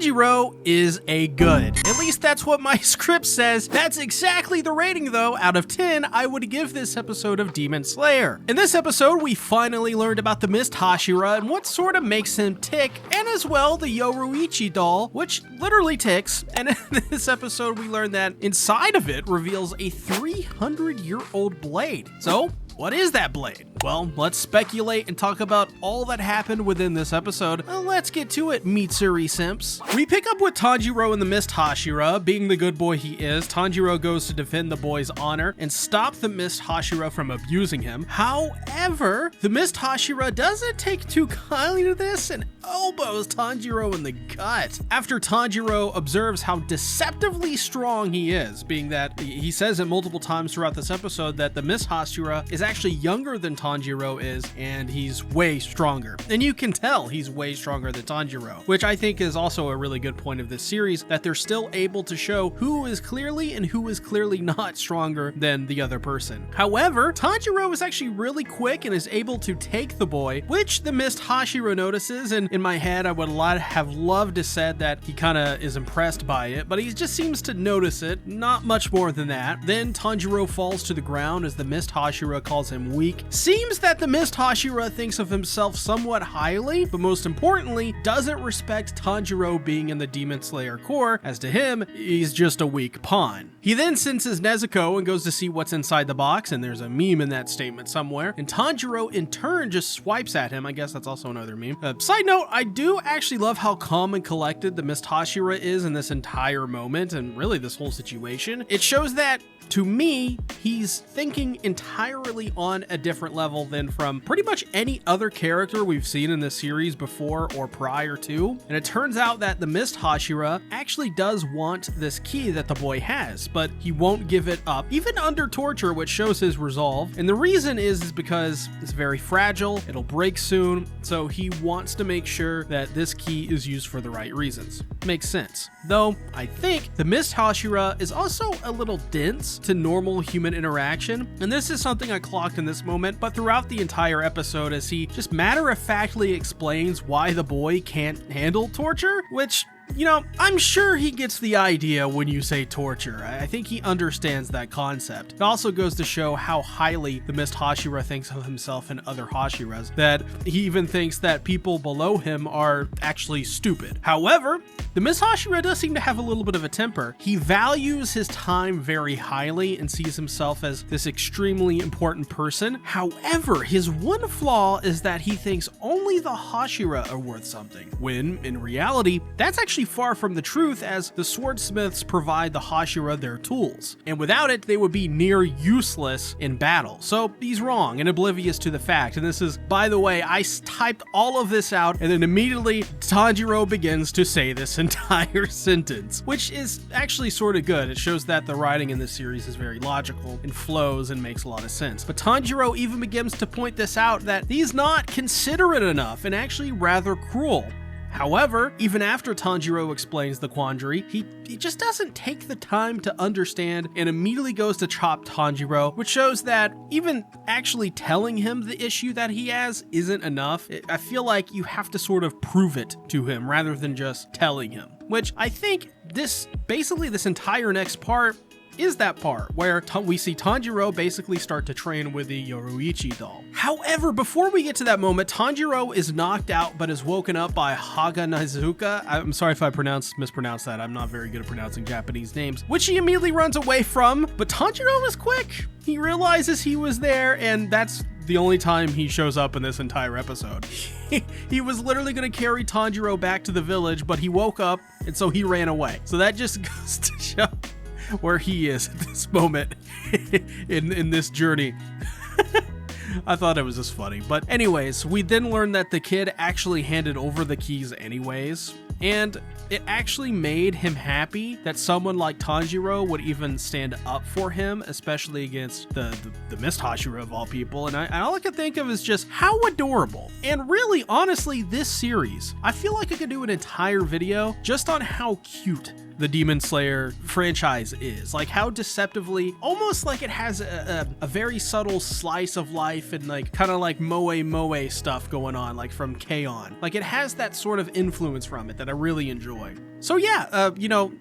Tanjiro is a good. At least that's what my script says. That's exactly the rating though, out of 10, I would give this episode of Demon Slayer. In this episode, we finally learned about the Mist Hashira and what sort of makes him tick, and as well the Yoruichi doll, which literally ticks. And in this episode, we learned that inside of it reveals a 300-year-old blade. So, what is that blade? Well, let's speculate and talk about all that happened within this episode. Let's get to it, Mitsuri Simps. We pick up with Tanjiro and the Mist Hashira. Being the good boy he is, Tanjiro goes to defend the boy's honor and stop the Mist Hashira from abusing him. However, the Mist Hashira doesn't take too kindly to this and elbows Tanjiro in the gut. After Tanjiro observes how deceptively strong he is, being that he says it multiple times throughout this episode that the Mist Hashira is actually younger than Tanjiro is, and he's way stronger. And you can tell he's way stronger than Tanjiro, which I think is also a really good point of this series, that they're still able to show who is clearly and who is clearly not stronger than the other person. However, Tanjiro is actually really quick and is able to take the boy, which the Mist Hashira notices, and in my head I would have loved to said that he kind of is impressed by it, but he just seems to notice it, not much more than that. Then Tanjiro falls to the ground as the Mist Hashira calls him weak. Seems that the Mist Hashira thinks of himself somewhat highly, but most importantly, doesn't respect Tanjiro being in the Demon Slayer Corps, as to him, he's just a weak pawn. He then senses Nezuko and goes to see what's inside the box, and there's a meme in that statement somewhere, and Tanjiro in turn just swipes at him. I guess that's also another meme. Side note, I do actually love how calm and collected the Mist Hashira is in this entire moment, and really this whole situation. It shows that, to me, he's thinking entirely on a different level than from pretty much any other character we've seen in this series before or prior to. And it turns out that the Mist Hashira actually does want this key that the boy has, but he won't give it up, even under torture, which shows his resolve. And the reason is because it's very fragile, it'll break soon, so he wants to make sure that this key is used for the right reasons. Makes sense. Though, I think the Mist Hashira is also a little dense to normal human interaction, and this is something I clocked in this moment, but throughout the entire episode as he just matter-of-factly explains why the boy can't handle torture, which, you know, I'm sure he gets the idea when you say torture. I think he understands that concept. It also goes to show how highly the Mist Hashira thinks of himself and other Hashiras, that he even thinks that people below him are actually stupid. However, the Mist Hashira does seem to have a little bit of a temper. He values his time very highly and sees himself as this extremely important person. However, his one flaw is that he thinks only the Hashira are worth something, when in reality, that's actually far from the truth, as the swordsmiths provide the Hashira their tools, and without it, they would be near useless in battle. So he's wrong and oblivious to the fact. And this is, by the way, I typed all of this out, and then immediately Tanjiro begins to say this entire sentence, which is actually sort of good. It shows that the writing in this series is very logical and flows and makes a lot of sense. But Tanjiro even begins to point this out, that he's not considerate enough and actually rather cruel. However, even after Tanjiro explains the quandary, he just doesn't take the time to understand and immediately goes to chop Tanjiro, which shows that even actually telling him the issue that he has isn't enough. I feel like you have to sort of prove it to him rather than just telling him, which I think this entire next part is that part where we see Tanjiro basically start to train with the Yoruichi doll. However, before we get to that moment, Tanjiro is knocked out but is woken up by Haga Nezuka. I'm sorry if I mispronounced that. I'm not very good at pronouncing Japanese names, which he immediately runs away from. But Tanjiro is quick. He realizes he was there, and that's the only time he shows up in this entire episode. He was literally going to carry Tanjiro back to the village, but he woke up, and so he ran away. So that just goes to show where he is at this moment in this journey. I thought it was just funny. But anyways, we then learned that the kid actually handed over the keys anyways, and it actually made him happy that someone like Tanjiro would even stand up for him, especially against the Mist Hashira of all people. And all I could think of is just how adorable. And really, honestly, this series, I feel like I could do an entire video just on how cute the Demon Slayer franchise is. Like how deceptively, almost like it has a very subtle slice of life and like kind of like moe stuff going on, like from K-On! Like it has that sort of influence from it that I really enjoy. So yeah,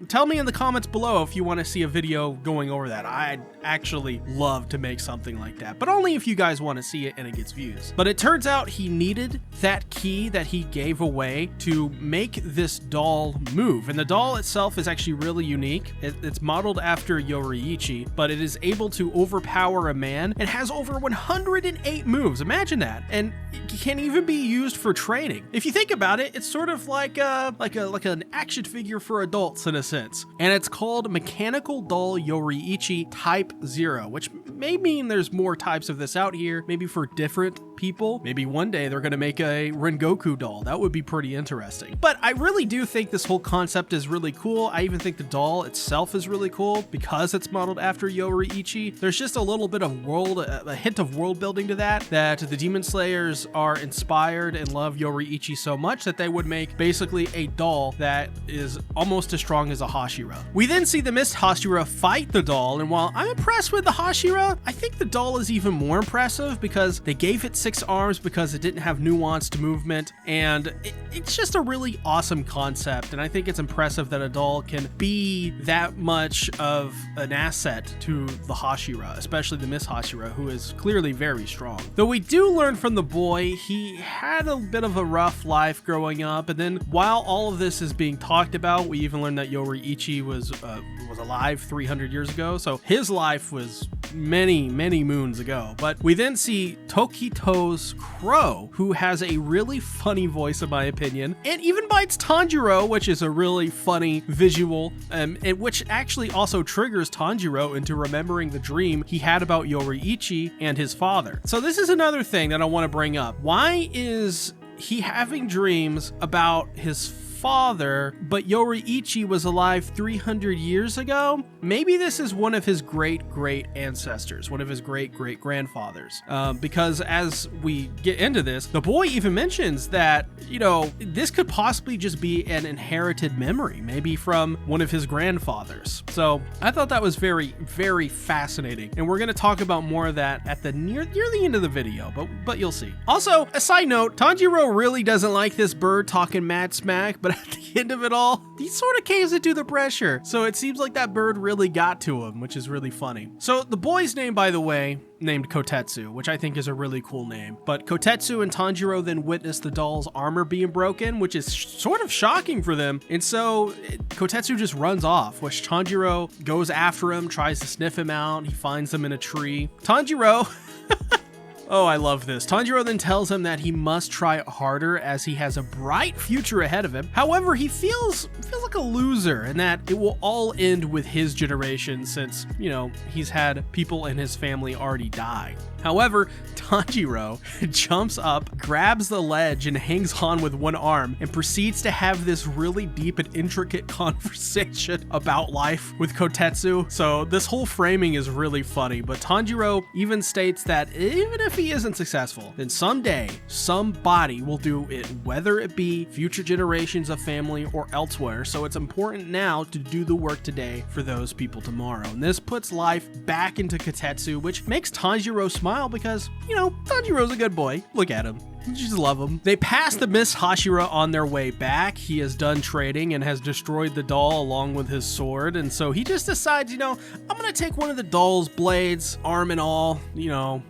tell me in the comments below if you want to see a video going over that. I'd actually love to make something like that, but only if you guys want to see it and it gets views. But it turns out he needed that key that he gave away to make this doll move. And the doll itself is actually really unique. It's modeled after Yoruichi, but it is able to overpower a man. It has over 108 moves. Imagine that. And it can even be used for training. If you think about it, it's sort of like an action figure for adults in a sense. And it's called Mechanical Doll Yoruichi Type 0, which may mean there's more types of this out here, maybe for different people. Maybe one day they're going to make a Rengoku doll. That would be pretty interesting. But I really do think this whole concept is really cool. I even think the doll itself is really cool because it's modeled after Yoruichi. There's just a little bit of a hint of world building to that the Demon Slayers are inspired and love Yoruichi so much that they would make basically a doll that is almost as strong as a Hashira. We then see the Mist Hashira fight the doll, and while I'm impressed with the Hashira, I think the doll is even more impressive because they gave it 6 arms because it didn't have nuanced movement, and it's just a really awesome concept. And I think it's impressive that a doll can be that much of an asset to the Hashira, especially the Miss Hashira, who is clearly very strong. Though we do learn from the boy, he had a bit of a rough life growing up, and then while all of this is being talked about, we even learned that Yoruichi was alive 300 years ago, so his life was many moons ago. But we then see Tokito's crow, who has a really funny voice in my opinion, and even bites Tanjiro, which is a really funny visual, and which actually also triggers Tanjiro into remembering the dream he had about Yoruichi and his father. So this is another thing that I want to bring up. Why is he having dreams about his father, but Yoruichi was alive 300 years ago? Maybe this is one of his great ancestors, one of his great grandfathers. Because as we get into this, the boy even mentions that, this could possibly just be an inherited memory, maybe from one of his grandfathers. So I thought that was very fascinating. And we're going to talk about more of that at the near the end of the video, but you'll see. Also, a side note, Tanjiro really doesn't like this bird talking mad smack, but at the end of it all, he sort of caves into the pressure. So it seems like that bird really got to him, which is really funny. So the boy's name, by the way, named Kotetsu, which I think is a really cool name. But Kotetsu and Tanjiro then witness the doll's armor being broken, which is sort of shocking for them. And so Kotetsu just runs off, which Tanjiro goes after him, tries to sniff him out. He finds him in a tree. Tanjiro... Oh, I love this. Tanjiro then tells him that he must try harder as he has a bright future ahead of him. However, he feels like a loser and that it will all end with his generation since, he's had people in his family already die. However, Tanjiro jumps up, grabs the ledge, and hangs on with one arm and proceeds to have this really deep and intricate conversation about life with Kotetsu. So this whole framing is really funny, but Tanjiro even states that even if he isn't successful, then someday somebody will do it, whether it be future generations of family or elsewhere. So it's important now to do the work today for those people tomorrow. And this puts life back into Kotetsu, which makes Tanjiro smile because, Tanjiro's a good boy. Look at him. You just love him. They pass the Miss Hashira on their way back. He has done trading and has destroyed the doll along with his sword. And so he just decides, I'm going to take one of the doll's blades, arm and all.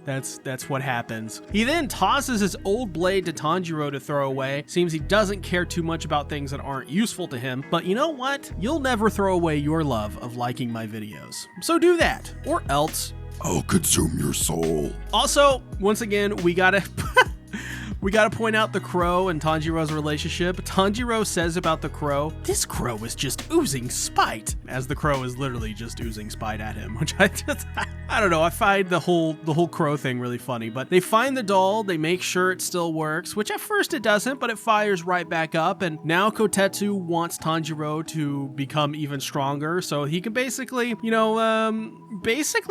That's what happens. He then tosses his old blade to Tanjiro to throw away. Seems he doesn't care too much about things that aren't useful to him. But you know what? You'll never throw away your love of liking my videos. So do that, or else I'll consume your soul. Also, once again, we gotta point out the crow and Tanjiro's relationship. Tanjiro says about the crow, "This crow is just oozing spite," as the crow is literally just oozing spite at him, which I don't know. I find the whole crow thing really funny. But they find the doll, they make sure it still works, which at first it doesn't, but it fires right back up. And now Kotetsu wants Tanjiro to become even stronger, so he can basically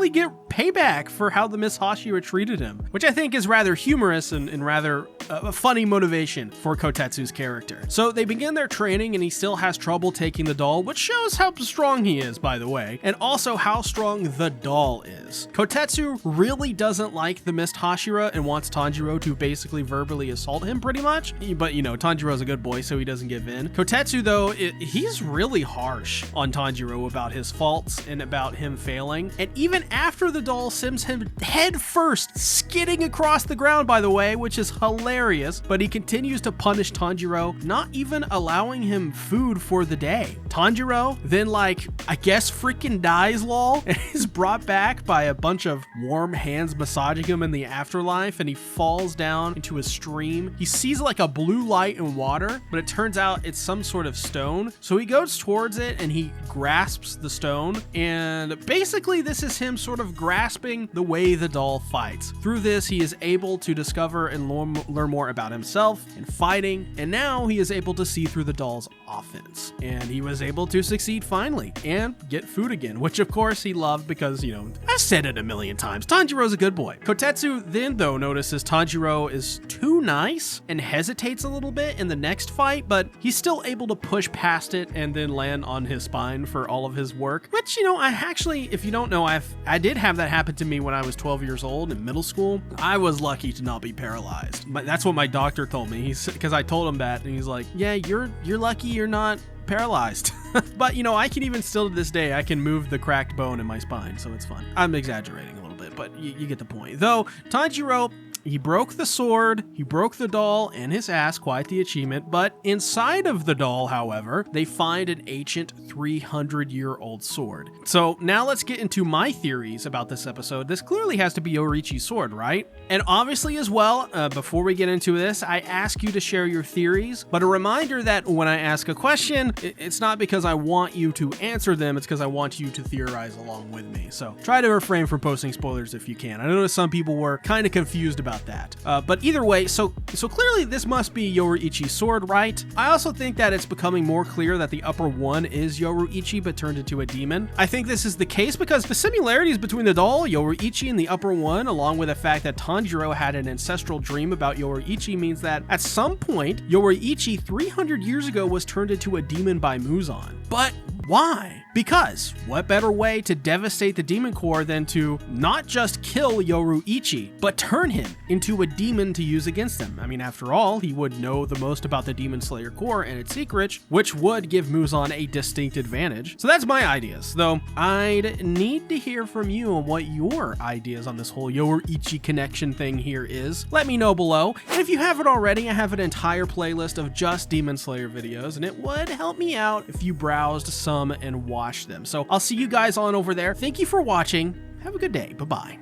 get payback for how the Miss Hashira treated him, which I think is rather humorous and rather a funny motivation for Kotetsu's character. So they begin their training and he still has trouble taking the doll, which shows how strong he is, by the way, and also how strong the doll is. Kotetsu really doesn't like the Mist Hashira and wants Tanjiro to basically verbally assault him pretty much, but you know, Tanjiro's a good boy, so he doesn't give in. Kotetsu, though, he's really harsh on Tanjiro about his faults and about him failing, and even after the doll sends him head first, skidding across the ground, by the way, which is hilarious, but he continues to punish Tanjiro, not even allowing him food for the day. Tanjiro then, like, I guess freaking dies, lol, and is brought back by a bunch of warm hands massaging him in the afterlife, and he falls down into a stream. He sees like a blue light in water, but it turns out it's some sort of stone. So he goes towards it and he grasps the stone, and basically this is him sort of grasping the way the doll fights. Through this, he is able to discover and learn more about himself and fighting, and now he is able to see through the doll's offense, and he was able to succeed finally and get food again, which of course he loved because, you know, I've said it a million times, Tanjiro's a good boy. Kotetsu then, though, notices Tanjiro is too nice and hesitates a little bit in the next fight, but he's still able to push past it and then land on his spine for all of his work, which, you know, I actually, if you don't know, I did have that happen to me when I was 12 years old in middle school. I was lucky to not be paralyzed, but that's what my doctor told me. Because I told him that, and he's like, yeah, you're lucky you're not paralyzed. But, you know, I can even still to this day, I can move the cracked bone in my spine, so it's fun. I'm exaggerating a little bit, but you get the point. Though, Tanjiro, he broke the sword, he broke the doll, and his ass, quite the achievement, but inside of the doll, however, they find an ancient 300-year-old sword. So now let's get into my theories about this episode. This clearly has to be Yoruichi's sword, right? And obviously as well, before we get into this, I ask you to share your theories, but a reminder that when I ask a question, it's not because I want you to answer them, it's because I want you to theorize along with me. So try to refrain from posting spoilers if you can. I know some people were kind of confused about that. But either way, so clearly this must be Yoruichi's sword, right? I also think that it's becoming more clear that the upper one is Yoruichi but turned into a demon. I think this is the case because the similarities between the doll, Yoruichi, and the upper one, along with the fact that Tanjiro had an ancestral dream about Yoruichi, means that at some point, Yoruichi 300 years ago was turned into a demon by Muzan. But why? Because what better way to devastate the demon core than to not just kill Yoruichi, but turn him into a demon to use against them? I mean, after all, he would know the most about the Demon Slayer core and its secrets, which would give Muzan a distinct advantage. So that's my ideas, though I'd need to hear from you on what your ideas on this whole Yoruichi connection thing here is. Let me know below. And if you haven't already, I have an entire playlist of just Demon Slayer videos, and it would help me out if you browsed some and watched them. So I'll see you guys on over there. Thank you for watching. Have a good day. Bye-bye.